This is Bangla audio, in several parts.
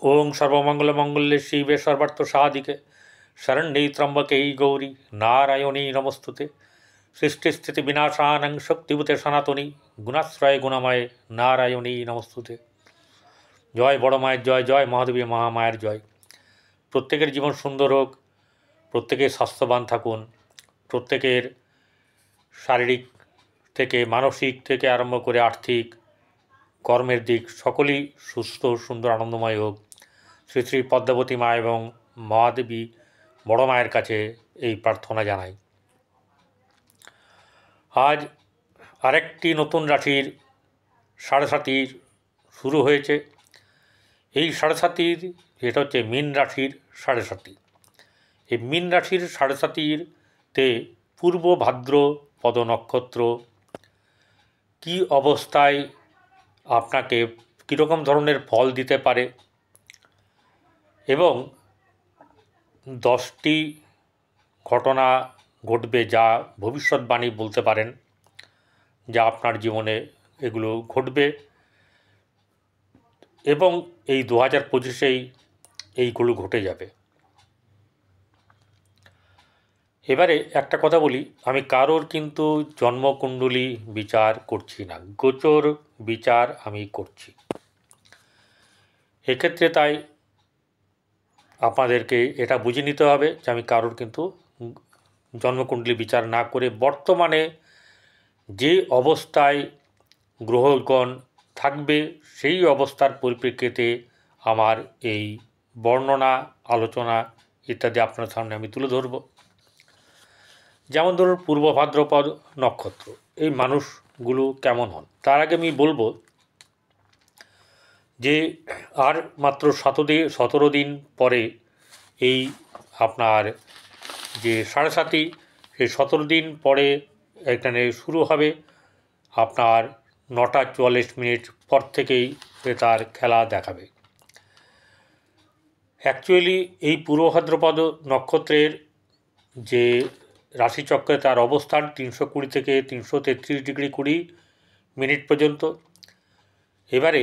ओं सर्वमंगलमंगल्ये शिवे सर्वार्थसाधिके शरण्ये त्र्यंबके गौरी नारायणी नमस्तुते। सृष्टिस्थितिविनाशानं शक्तिभूते सनातनी गुणाश्रय गुणमय नारायणी नमस्तुते। जय बड़ मायर जय, जय महादेवी महामायर जय। प्रत्येकेर जीवन सुंदर होक, प्रत्येके स्वास्थ्यवान थाकुन, प्रत्येकेर शारीरिक থেকে मानसिक থেকে आरम्भ করে आर्थिक কর্মের দিক সকলেই সুস্থ সুন্দর আনন্দময় হোক। শ্রী শ্রী পদ্মাবতী মা এবং মহাদেবী বড় মায়ের কাছে এই প্রার্থনা জানাই। আজ আরেকটি নতুন রাশির সাড়ে সাতির শুরু হয়েছে। এই সাড়ে সাতির যেটা হচ্ছে মীন রাশির সাড়ে সাতি। এই মীন রাশির সাড়ে সাতিরতে পূর্ব ভাদ্রপদ নক্ষত্র কি অবস্থায় আপনাকে কীরকম ধরনের ফল দিতে পারে এবং 10টি ঘটনা ঘটবে যা ভবিষ্যৎবাণী বলতে পারেন, যা আপনার জীবনে এগুলো ঘটবে এবং এই 2025-এই এইগুলো ঘটে যাবে। এবারে একটা কথা বলি, আমি কারোর কিন্তু জন্মকুণ্ডলী বিচার করছি না, গোচর বিচার আমি করছি। এক্ষেত্রে তাই আপনাদেরকে এটা বুঝে নিতে হবে যে আমি কারোর কিন্তু জন্মকুণ্ডলী বিচার না করে বর্তমানে যে অবস্থায় গ্রহগণ থাকবে সেই অবস্থার পরিপ্রেক্ষিতে আমার এই বর্ণনা আলোচনা ইত্যাদি আপনার সামনে আমি তুলে ধরব। যেমন ধরুন পূর্ব ভাদ্রপদ নক্ষত্র, এই মানুষগুলো কেমন হন তার আগে আমি বলবো যে আর মাত্র 17 দিন পরে এই আপনার যে সাড়ে সাতি, সেই 17 দিন পরে এখানে শুরু হবে। আপনার 9:44 পর থেকেই তার খেলা দেখাবে। অ্যাকচুয়ালি এই পূর্ব ভাদ্রপদ নক্ষত্রের যে রাশিচক্রে তার অবস্থান 320 থেকে 333 ডিগ্রি 20 মিনিট পর্যন্ত। এবারে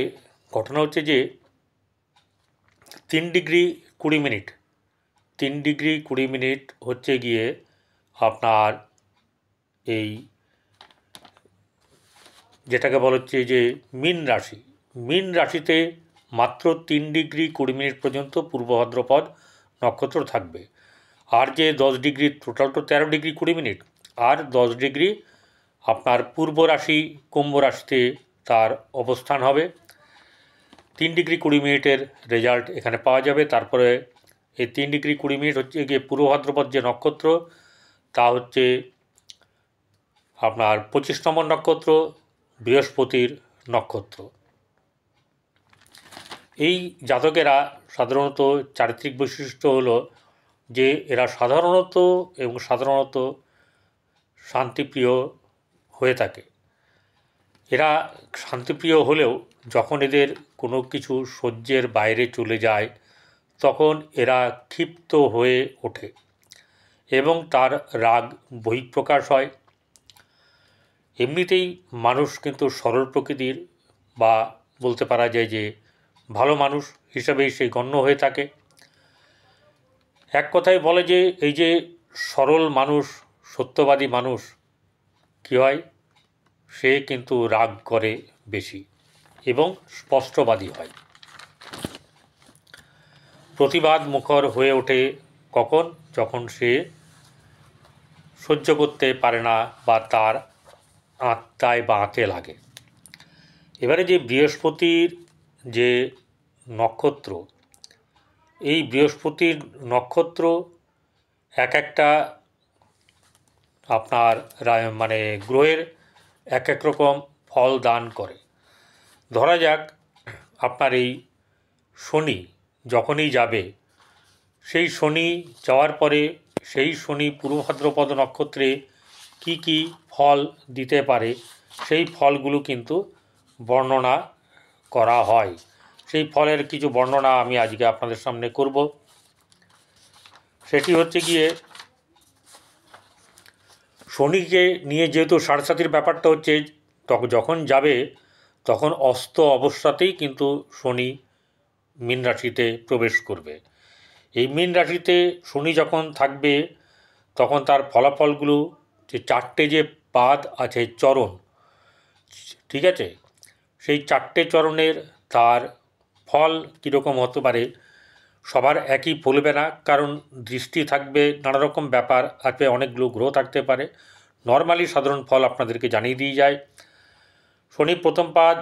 ঘটনা হচ্ছে যে 3 ডিগ্রি 20 মিনিট হচ্ছে গিয়ে আপনার এই যেটাকে বলা হচ্ছে যে মীন রাশিতে মাত্র 3 ডিগ্রি 20 মিনিট পর্যন্ত পূর্ব ভাদ্রপদ নক্ষত্র থাকবে। আর যে 10 ডিগ্রি, টোটাল তো 13 ডিগ্রি 20 মিনিট, আর 10 ডিগ্রি আপনার পূর্ব রাশি কুম্ভ রাশিতে তার অবস্থান হবে। 3 ডিগ্রি 20 মিনিটের রেজাল্ট এখানে পাওয়া যাবে। তারপরে এই 3 ডিগ্রি 20 মিনিট হচ্ছে গিয়ে পূর্ব ভাদ্রপদ যে নক্ষত্র তা হচ্ছে আপনার 25 নম্বর নক্ষত্র, বৃহস্পতির নক্ষত্র। এই জাতকেরা সাধারণত চারিত্রিক বৈশিষ্ট্য হলো যে এরা সাধারণত শান্তিপ্রিয় হয়ে থাকে। এরা শান্তিপ্রিয় হলেও যখন এদের কোনো কিছু সহ্যের বাইরে চলে যায় তখন এরা ক্ষিপ্ত হয়ে ওঠে এবং তার রাগ বহিঃপ্রকাশ হয়। এমনিতেই মানুষ কিন্তু সরল প্রকৃতির, বা বলতে পারা যায় যে ভালো মানুষ হিসাবেই সে গণ্য হয়ে থাকে। এক কথায় বলে যে এই যে সরল মানুষ, সত্যবাদী মানুষ কী হয়, সে কিন্তু রাগ করে বেশি এবং স্পষ্টবাদী হয়। প্রতিবাদ মুখর হয়ে ওঠে কখন, যখন সে সহ্য করতে পারে না বা তার আত্মায় বা আঁতে লাগে। এবারে যে বৃহস্পতির যে নক্ষত্র, এই বৃহস্পতির নক্ষত্র এক একটা আপনার মানে গ্রহের এক এক রকম ফল দান করে। ধরা যাক আপনার এই শনি যখনই যাবে, সেই শনি যাওয়ার পরে সেই শনি পূর্ব ভাদ্রপদ নক্ষত্রে কি কি ফল দিতে পারে সেই ফলগুলো কিন্তু বর্ণনা করা হয়। সেই ফলের কিছু বর্ণনা আমি আজকে আপনাদের সামনে করব। সেটি হচ্ছে গিয়ে শনিকে নিয়ে যেহেতু সাড়ে সাতির ব্যাপারটা হচ্ছে যখন যাবে তখন অস্ত অবস্থাতেই কিন্তু শনি মীন রাশিতে প্রবেশ করবে। এই মীন রাশিতে শনি যখন থাকবে তখন তার ফলাফলগুলো যে 4টে যে পাদ আছে, চরণ, ঠিক আছে, সেই 4টে চরণের তার ফল কীরকম হতে পারে সবার একই ফলবে না, কারণ দৃষ্টি থাকবে, নানা রকম ব্যাপার আছে, অনেকগুলো গ্রহ থাকতে পারে। নর্মালি সাধারণ ফল আপনাদেরকে জানিয়ে দিয়ে যায়। শনি প্রথম পাদ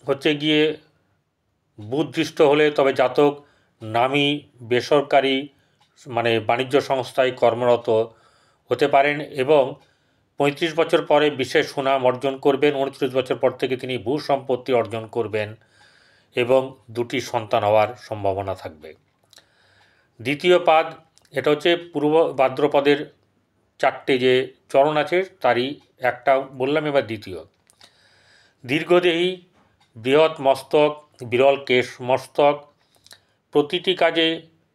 হচ্ছে গিয়ে বুধদৃষ্ট হলে তবে জাতক নামী বেসরকারি মানে বাণিজ্য সংস্থায় কর্মরত হতে পারেন এবং 35 বছর পরে বিশেষ সুনাম অর্জন করবেন। 39 বছর পর থেকে তিনি ভূ সম্পত্তি অর্জন করবেন এবং 2টি সন্তান হওয়ার সম্ভাবনা থাকবে। দ্বিতীয় পাদ, এটা হচ্ছে পূর্ব ভাদ্রপদের 4টে যে চরণ আছে তারই একটা বললাম, এবার দ্বিতীয়। দীর্ঘদেহী, বৃহৎ মস্তক, বিরল কেশ মস্তক, প্রতিটি কাজে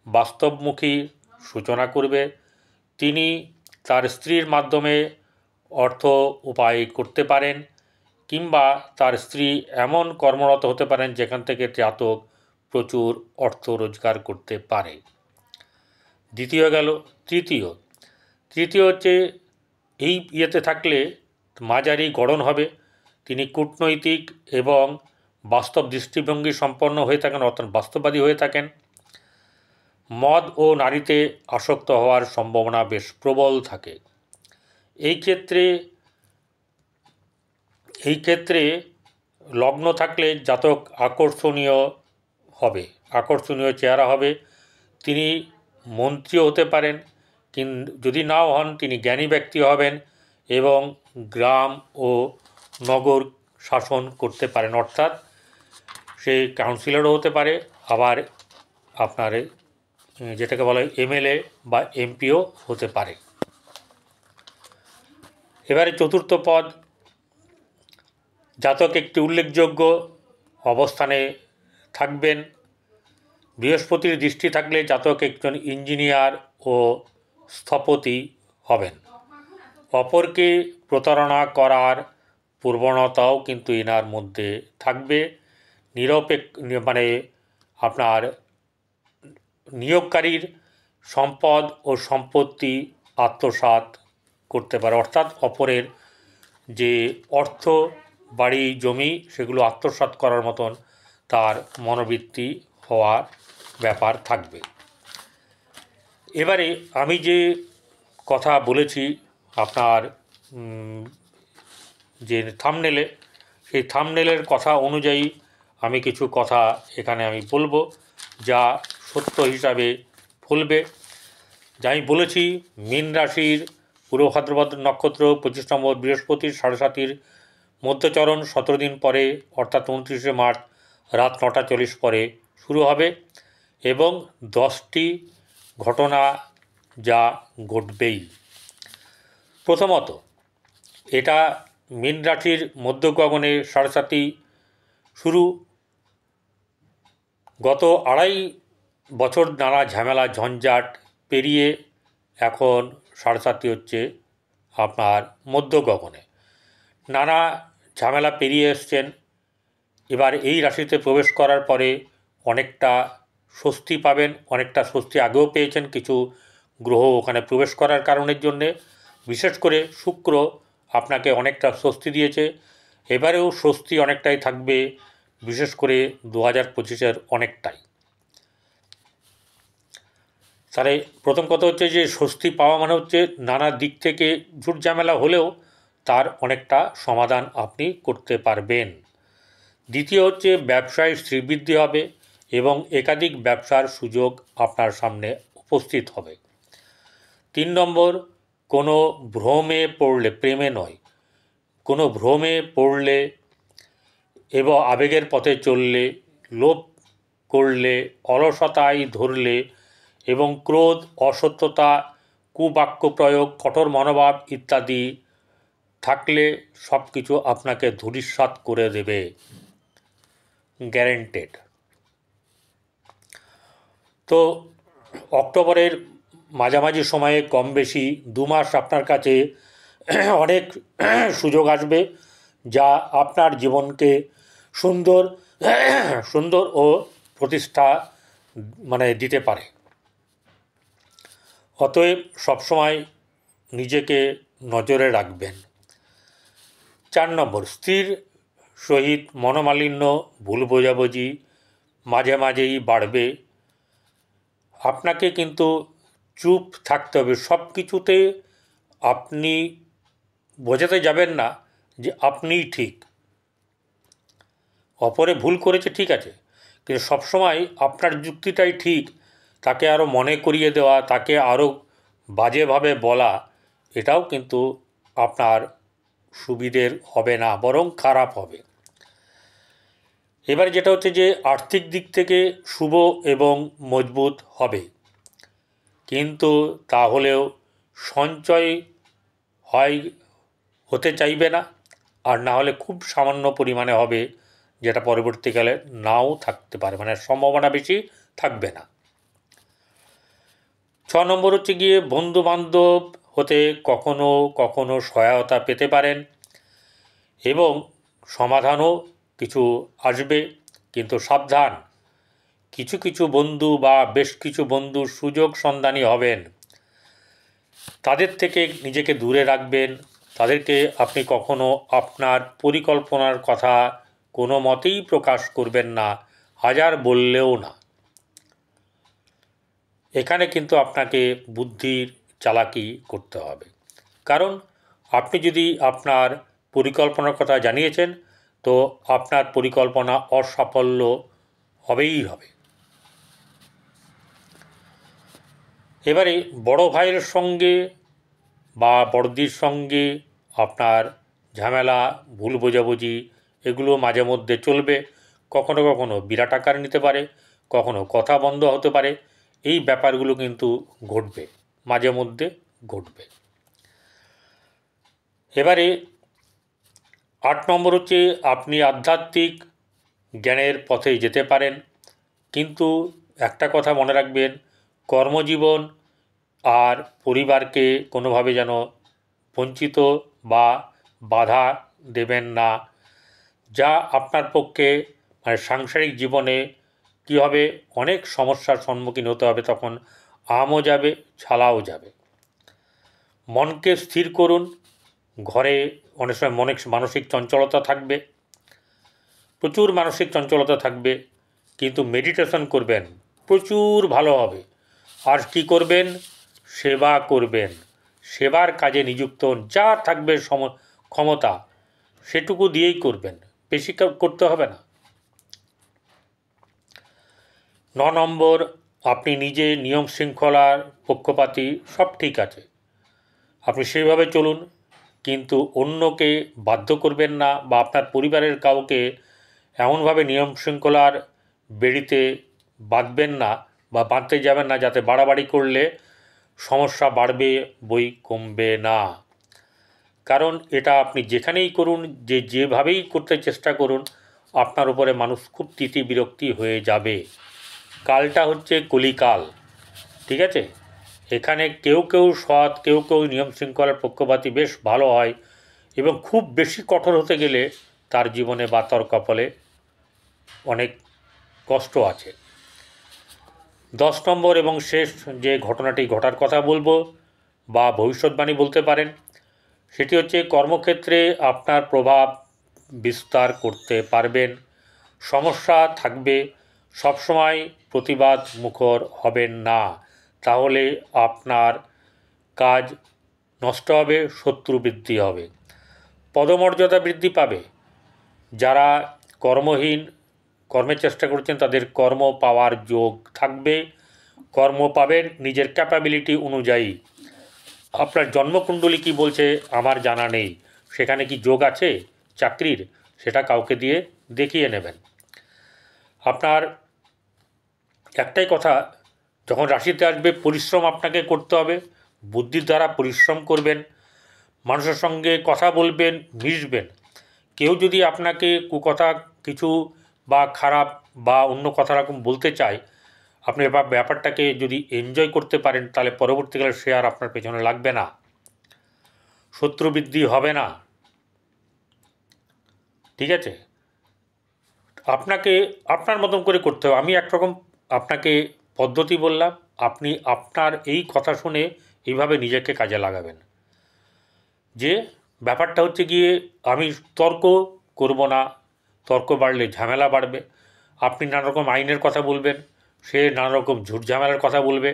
বাস্তবমুখী সূচনা করবে। তিনি তার স্ত্রীর মাধ্যমে অর্থ উপায় করতে পারেন কিংবা তার স্ত্রী এমন কর্মরত হতে পারেন যেখান থেকে জাতক প্রচুর অর্থ রোজগার করতে পারে। দ্বিতীয় গেল। তৃতীয় হচ্ছে এই ইয়েতে থাকলে মাঝারি গড়ন হবে। তিনি কূটনৈতিক এবং বাস্তব দৃষ্টিভঙ্গি সম্পন্ন হয়ে থাকেন, অর্থাৎ বাস্তববাদী হয়ে থাকেন। মদ ও নারীতে আসক্ত হওয়ার সম্ভাবনা বেশ প্রবল থাকে। এই ক্ষেত্রে লগ্ন থাকলে জাতক আকর্ষণীয় চেহারা হবে। তিনি মন্ত্রীও হতে পারেন, কিন্তু যদি নাও হন তিনি জ্ঞানী ব্যক্তি হবেন এবং গ্রাম ও নগর শাসন করতে পারেন, অর্থাৎ সে কাউন্সিলরও হতে পারে, আবার আপনার যেটাকে বলা হয় এমএলএ বা এমপিও হতে পারে। এবারে চতুর্থ পদ, জাতক একটি উল্লেখযোগ্য অবস্থানে থাকবেন। বৃহস্পতির দৃষ্টি থাকলে জাতক একজন ইঞ্জিনিয়ার ও স্থপতি হবেন। অপরকে প্রতারণা করার প্রবণতাও কিন্তু এনার মধ্যে থাকবে। আপনার নিয়োগকারীর সম্পদ ও সম্পত্তি আত্মসাৎ করতে পারে, অর্থাৎ অপরের যে অর্থ, বাড়ি, জমি, সেগুলো আত্মসাৎ করার মতন তার মনোবৃত্তি হওয়ার ব্যাপার থাকবে। এবারে আমি যে কথা বলেছি আপনার যে থাম্বনেলে, সেই থাম্বনেলের কথা অনুযায়ী আমি কিছু কথা এখানে আমি বলবো যা সত্য হিসাবে ফলবে। যা আমি বলেছি, মীন রাশির পূর্ব ভাদ্রপদ নক্ষত্র 25 নম্বর বৃহস্পতির 7.5 মধ্যচরণ 17 দিন পরে অর্থাৎ 29শে মার্চ রাত 9টা 40 পরে শুরু হবে এবং 10টি ঘটনা যা ঘটবেই। প্রথমত, এটা মীন রাশির মধ্য গগনে 7.5 শুরু। গত 2.5 বছর নানা ঝামেলা ঝঞ্ঝাট পেরিয়ে এখন 7.5 হচ্ছে আপনার মধ্য গগনে। নানা ঝামেলা পেরিয়ে এসছেন। এবার এই রাশিতে প্রবেশ করার পরে অনেকটা স্বস্তি পাবেন, অনেকটা স্বস্তি আগেও পেয়েছেন কিছু গ্রহ ওখানে প্রবেশ করার কারণের জন্যে। বিশেষ করে শুক্র আপনাকে অনেকটা স্বস্তি দিয়েছে, এবারেও স্বস্তি অনেকটাই থাকবে, বিশেষ করে 2025-এর অনেকটাই। তাহলে প্রথম কথা হচ্ছে যে স্বস্তি পাওয়া মানে হচ্ছে নানা দিক থেকে ঝুট ঝামেলা হলেও তার অনেকটা সমাধান আপনি করতে পারবেন। দ্বিতীয় হচ্ছে ব্যবসায় শ্রীবৃদ্ধি হবে এবং একাধিক ব্যবসার সুযোগ আপনার সামনে উপস্থিত হবে। 3 নম্বর, কোনো ভ্রমে পড়লে, প্রেমে নয়, কোনো ভ্রমে পড়লে এবং আবেগের পথে চললে, লোভ করলে, অলসতায় ধরলে এবং ক্রোধ, অসত্যতা, কুবাক্য প্রয়োগ, কঠোর মনোভাব ইত্যাদি থাকলে সব কিছু আপনাকে ধূলিসাৎ করে দেবে, গ্যারেন্টেড। তো অক্টোবরের মাঝামাঝি সময়ে কম বেশি 2 মাস আপনার কাছে অনেক সুযোগ আসবে যা আপনার জীবনকে সুন্দর সুন্দর ও প্রতিষ্ঠা দিতে পারে। অতএব সবসময় নিজেকে নজরে রাখবেন। 4 নম্বর, স্ত্রীর সহিত মনোমালিন্য, ভুল বোঝাবুঝি মাঝে মাঝেই বাড়বে। আপনাকে কিন্তু চুপ থাকতে হবে। সব কিছুতে আপনি বোঝাতে যাবেন না যে আপনিই ঠিক। অপরে ভুল করেছে ঠিক আছে, কিন্তু সবসময় আপনার যুক্তিটাই ঠিক তাকে আরও মনে করিয়ে দেওয়া, তাকে আরও বাজেভাবে বলা, এটাও কিন্তু আপনার সুবিধের হবে না, বরং খারাপ হবে। এবার যেটা হচ্ছে যে আর্থিক দিক থেকে শুভ এবং মজবুত হবে, কিন্তু তাহলেও সঞ্চয় হয় হতে চাইবে না, আর না হলে খুব সামান্য পরিমাণে হবে, যেটা পরবর্তীকালে নাও থাকতে পারে, সম্ভাবনা বেশি থাকবে না। 6 নম্বর হচ্ছে গিয়ে বন্ধুবান্ধব হতে কখনো কখনো সহায়তা পেতে পারেন এবং সমাধানও কিছু আসবে, কিন্তু সাবধান, কিছু কিছু বন্ধু বা বেশ কিছু বন্ধুর সুযোগ সন্ধানী হবেন। তাদের থেকে নিজেকে দূরে রাখবেন। তাদেরকে আপনি কখনো আপনার পরিকল্পনার কথা কোনো মতেই প্রকাশ করবেন না, হাজার বললেও না। এখানে কিন্তু আপনাকে বুদ্ধির চালাকি করতে হবে, কারণ আপনি যদি আপনার পরিকল্পনার কথা জানিয়েছেন, তো আপনার পরিকল্পনা অসাফল্য হবেই হবে। এবারে বড় ভাইয়ের সঙ্গে বা বড়দির সঙ্গে আপনার ঝামেলা, ভুল বোঝাবুঝি এগুলো মাঝে মধ্যে চলবে। কখনো কখনো বিরাট আকার নিতে পারে, কখনো কথা বন্ধ হতে পারে। এই ব্যাপারগুলো কিন্তু ঘটবে, মাঝে মধ্যে ঘটবে। এবারে 8 নম্বর হচ্ছে আপনি আধ্যাত্মিক জ্ঞানের পথে যেতে পারেন, কিন্তু একটা কথা মনে রাখবেন, কর্মজীবন আর পরিবারকে কোনোভাবে যেন বঞ্চিত বা বাধা দেবেন না, যা আপনার পক্ষে সাংসারিক জীবনে কী হবে, অনেক সমস্যার সম্মুখীন হতে হবে। তখন আমও যাবে, ছালাও যাবে। মনকে স্থির করুন। ঘরে অনেক সময় মানসিক চঞ্চলতা থাকবে, প্রচুর মানসিক চঞ্চলতা থাকবে, কিন্তু মেডিটেশন করবেন, প্রচুর ভালো হবে। আর কি করবেন? সেবা করবেন, সেবার কাজে নিযুক্ত হন। যা থাকবে ক্ষমতা, সেটুকু দিয়েই করবেন, বেশি করতে হবে না। 9 নম্বর, আপনি নিজে নিয়ম শৃঙ্খলার পক্ষপাতী, সব ঠিক আছে, আপনি সেইভাবে চলুন, কিন্তু অন্যকে বাধ্য করবেন না, বা আপনার পরিবারের কাউকে এমনভাবে নিয়ম শৃঙ্খলার বেড়িতে বাঁধবেন না বা বাঁধতে যাবেন না, যাতে বাড়াবাড়ি করলে সমস্যা বাড়বে, বই কমবে না। কারণ এটা আপনি যেখানেই করুন, যেভাবেই করতে চেষ্টা করুন, আপনার উপরে মানুষ খুব তিতি বিরক্তি হয়ে যাবে। কালটা হচ্ছে কলিকাল, ঠিক আছে? এখানে কেউ কেউ সৎ, কেউ কেউ নিয়ম শৃঙ্খলার পক্ষপাতী বেশ ভালো হয়, এবং খুব বেশি কঠোর হতে গেলে তার জীবনে বা তার কপালে অনেক কষ্ট আছে। 10 নম্বর এবং শেষ যে ঘটনাটি ঘটার কথা বলবো বা ভবিষ্যৎবাণী বলতে পারেন, সেটি হচ্ছে কর্মক্ষেত্রে আপনার প্রভাব বিস্তার করতে পারবেন। সমস্যা থাকবে, সবসময় প্রতিবাদ মুখর হবেন না, তাহলে আপনার কাজ নষ্ট হবে, শত্রু বৃদ্ধি হবে। পদমর্যাদা বৃদ্ধি পাবে। যারা কর্মহীন, কর্মের চেষ্টা করছেন, তাদের কর্ম পাওয়ার যোগ থাকবে। কর্ম পাবেন নিজের ক্যাপাবিলিটি অনুযায়ী। আপনার জন্মকুণ্ডলী কী বলছে আমার জানা নেই, সেখানে কি যোগ আছে চাকরির, সেটা কাউকে দিয়ে দেখিয়ে নেবেন। আপনার একটাই কথা, যখন রাশিতে আসবে, পরিশ্রম আপনাকে করতে হবে, বুদ্ধির দ্বারা পরিশ্রম করবেন, মানুষের সঙ্গে কথা বলবেন, মিশবেন। কেউ যদি আপনাকে কুকথা কিছু বা খারাপ বা অন্য কথা রকম বলতে চায়, আপনি ব্যাপারটাকে যদি এনজয় করতে পারেন, তাহলে পরবর্তীকালে সে আর আপনার পেছনে লাগবে না, শত্রু বৃদ্ধি হবে না, ঠিক আছে? আপনাকে আপনার মতন করে করতে হবে। আমি একরকম আপনাকে পদ্ধতি বললাম, আপনি আপনার এই কথা শুনে এইভাবে নিজেকে কাজে লাগাবেন। যে ব্যাপারটা হচ্ছে গিয়ে আমি তর্ক করব না, তর্ক বাড়লে ঝামেলা বাড়বে। আপনি নানা রকম আইনের কথা বলবেন, সে নানা রকম ঝুট ঝামেলার কথা বলবে,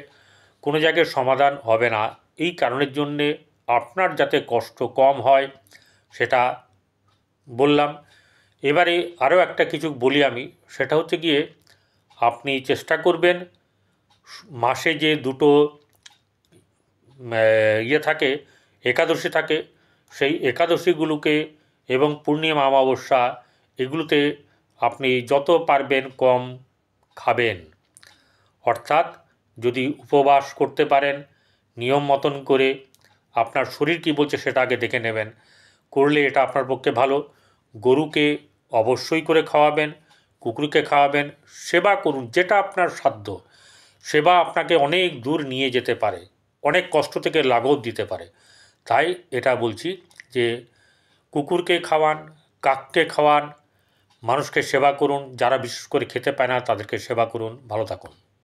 কোনো জায়গায় সমাধান হবে না। এই কারণের জন্যে আপনার যাতে কষ্ট কম হয় সেটা বললাম। এবারে আরও একটা কিছু বলি আমি, সেটা হচ্ছে গিয়ে আপনি চেষ্টা করবেন মাসে যে দুটো থাকে, একাদশী থাকে, সেই একাদশীগুলোকে এবং পূর্ণিমা অমাবস্যা এগুলোতে আপনি যত পারবেন কম খাবেন। অর্থাৎ যদি উপবাস করতে পারেন নিয়ম মতন করে, আপনার শরীর কী বলছে সেটা আগে দেখে নেবেন, করলে এটা আপনার পক্ষে ভালো। গরুকে অবশ্যই করে খাওয়াবেন, কুকুরকে খাওয়াবেন, সেবা করুন যেটা আপনার সাধ্য। সেবা আপনাকে অনেক দূর নিয়ে যেতে পারে, অনেক কষ্ট থেকে লাঘব দিতে পারে। তাই এটা বলছি যে কুকুরকে খাওয়ান, কাককে খাওয়ান, মানুষকে সেবা করুন, যারা বিশেষ করে খেতে পায় না তাদেরকে সেবা করুন। ভালো থাকুন।